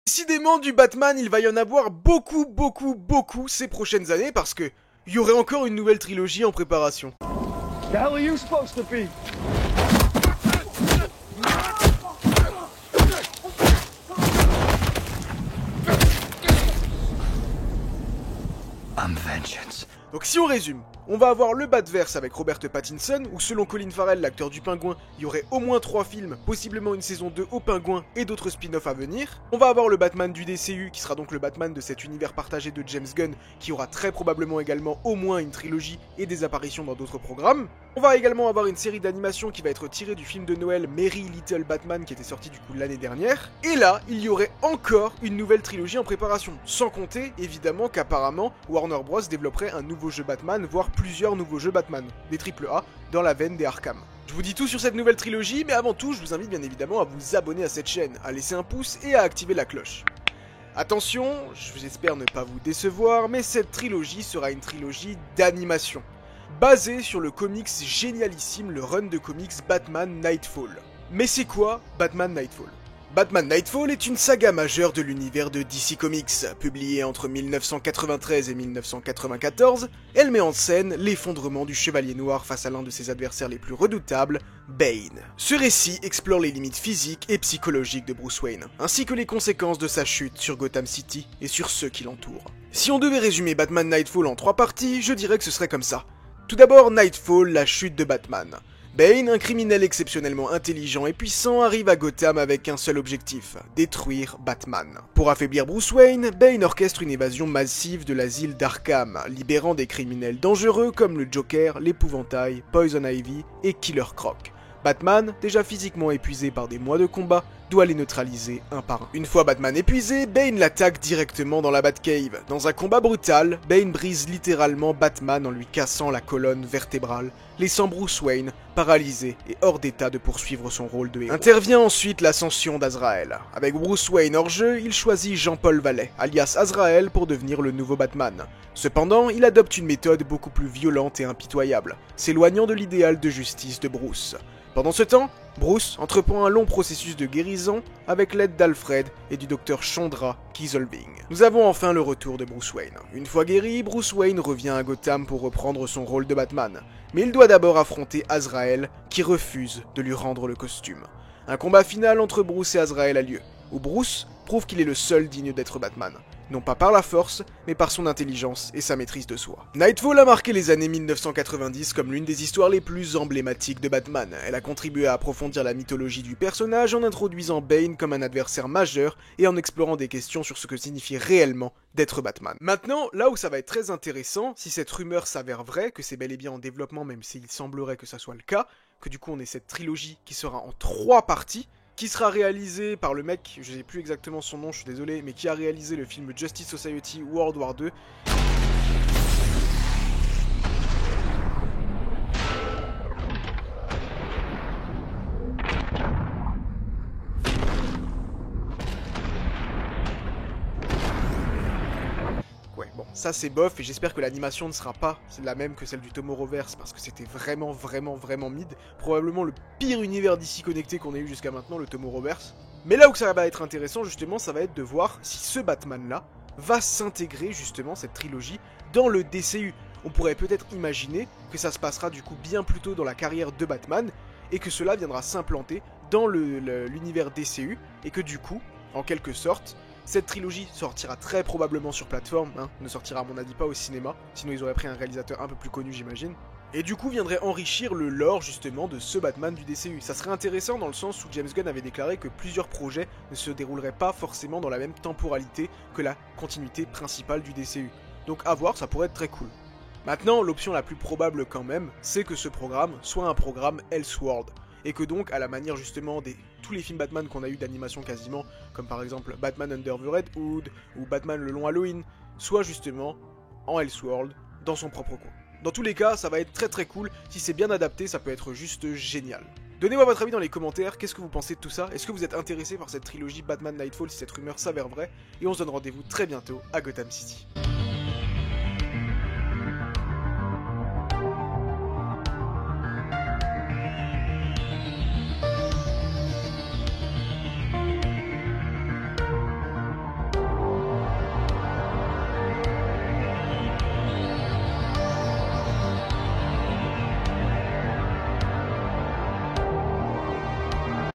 Décidément du Batman, il va y en avoir beaucoup ces prochaines années parce que il y aurait encore une nouvelle trilogie en préparation. The hell are you supposed to be? I'm vengeance. Donc si on résume, on va avoir le Batverse avec Robert Pattinson, où selon Colin Farrell, l'acteur du Pingouin, il y aurait au moins 3 films, possiblement une saison 2 au Pingouin et d'autres spin-offs à venir. On va avoir le Batman du DCU, qui sera donc le Batman de cet univers partagé de James Gunn, qui aura très probablement également au moins une trilogie et des apparitions dans d'autres programmes. On va également avoir une série d'animation qui va être tirée du film de Noël Merry Little Batman qui était sorti du coup l'année dernière. Et là, il y aurait encore une nouvelle trilogie en préparation. Sans compter, évidemment, qu'apparemment, Warner Bros développerait un nouveau jeu Batman, voire plusieurs nouveaux jeux Batman, des AAA, dans la veine des Arkham. Je vous dis tout sur cette nouvelle trilogie, mais avant tout, je vous invite bien évidemment à vous abonner à cette chaîne, à laisser un pouce et à activer la cloche. Attention, j'espère ne pas vous décevoir, mais cette trilogie sera une trilogie d'animation, basée sur le comics génialissime, le run de comics Batman Nightfall. Mais c'est quoi Batman Nightfall ? Batman Nightfall est une saga majeure de l'univers de DC Comics. Publiée entre 1993 et 1994, elle met en scène l'effondrement du Chevalier Noir face à l'un de ses adversaires les plus redoutables, Bane. Ce récit explore les limites physiques et psychologiques de Bruce Wayne, ainsi que les conséquences de sa chute sur Gotham City et sur ceux qui l'entourent. Si on devait résumer Batman Nightfall en 3 parties, je dirais que ce serait comme ça. Tout d'abord, Nightfall, la chute de Batman. Bane, un criminel exceptionnellement intelligent et puissant, arrive à Gotham avec un seul objectif, détruire Batman. Pour affaiblir Bruce Wayne, Bane orchestre une évasion massive de l'asile d'Arkham, libérant des criminels dangereux comme le Joker, l'Épouvantail, Poison Ivy et Killer Croc. Batman, déjà physiquement épuisé par des mois de combat, doit les neutraliser un par un. Une fois Batman épuisé, Bane l'attaque directement dans la Batcave. Dans un combat brutal, Bane brise littéralement Batman en lui cassant la colonne vertébrale, laissant Bruce Wayne paralysé et hors d'état de poursuivre son rôle de héros. Intervient ensuite l'ascension d'Azrael. Avec Bruce Wayne hors jeu, il choisit Jean-Paul Valley, alias Azrael, pour devenir le nouveau Batman. Cependant, il adopte une méthode beaucoup plus violente et impitoyable, s'éloignant de l'idéal de justice de Bruce. Pendant ce temps, Bruce entreprend un long processus de guérison avec l'aide d'Alfred et du docteur Chandra Kieselving. Nous avons enfin le retour de Bruce Wayne. Une fois guéri, Bruce Wayne revient à Gotham pour reprendre son rôle de Batman. Mais il doit d'abord affronter Azrael, qui refuse de lui rendre le costume. Un combat final entre Bruce et Azrael a lieu, où Bruce prouve qu'il est le seul digne d'être Batman. Non pas par la force, mais par son intelligence et sa maîtrise de soi. Nightfall a marqué les années 1990 comme l'une des histoires les plus emblématiques de Batman. Elle a contribué à approfondir la mythologie du personnage en introduisant Bane comme un adversaire majeur et en explorant des questions sur ce que signifie réellement d'être Batman. Maintenant, là où ça va être très intéressant, si cette rumeur s'avère vraie, que c'est bel et bien en développement même s'il semblerait que ça soit le cas, que du coup on ait cette trilogie qui sera en 3 parties, qui sera réalisé par le mec, je sais plus exactement son nom, je suis désolé, mais qui a réalisé le film Justice Society World War 2. Ouais, bon, ça c'est bof, et j'espère que l'animation ne sera pas la même que celle du Tomorrowverse, parce que c'était vraiment mid. Probablement le pire univers d'ici connecté qu'on ait eu jusqu'à maintenant, le Tomorrowverse. Mais là où ça va être intéressant, justement, ça va être de voir si ce Batman-là va s'intégrer, justement, cette trilogie, dans le DCU. On pourrait peut-être imaginer que ça se passera du coup bien plus tôt dans la carrière de Batman, et que cela viendra s'implanter dans l'univers DCU, et que du coup, en quelque sorte, cette trilogie sortira très probablement sur plateforme, ne sortira à mon avis pas au cinéma, sinon ils auraient pris un réalisateur un peu plus connu j'imagine. Et du coup viendrait enrichir le lore justement de ce Batman du DCU. Ça serait intéressant dans le sens où James Gunn avait déclaré que plusieurs projets ne se dérouleraient pas forcément dans la même temporalité que la continuité principale du DCU. Donc à voir, ça pourrait être très cool. Maintenant, l'option la plus probable quand même, c'est que ce programme soit un programme Elseworld. Et que donc, à la manière justement de tous les films Batman qu'on a eu d'animation quasiment, comme par exemple Batman Under the Red Hood, ou Batman le long Halloween, soit justement en Elseworld, dans son propre coin. Dans tous les cas, ça va être très cool, si c'est bien adapté, ça peut être juste génial. Donnez-moi votre avis dans les commentaires, qu'est-ce que vous pensez de tout ça? Est-ce que vous êtes intéressé par cette trilogie Batman Nightfall si cette rumeur s'avère vraie? Et on se donne rendez-vous très bientôt à Gotham City.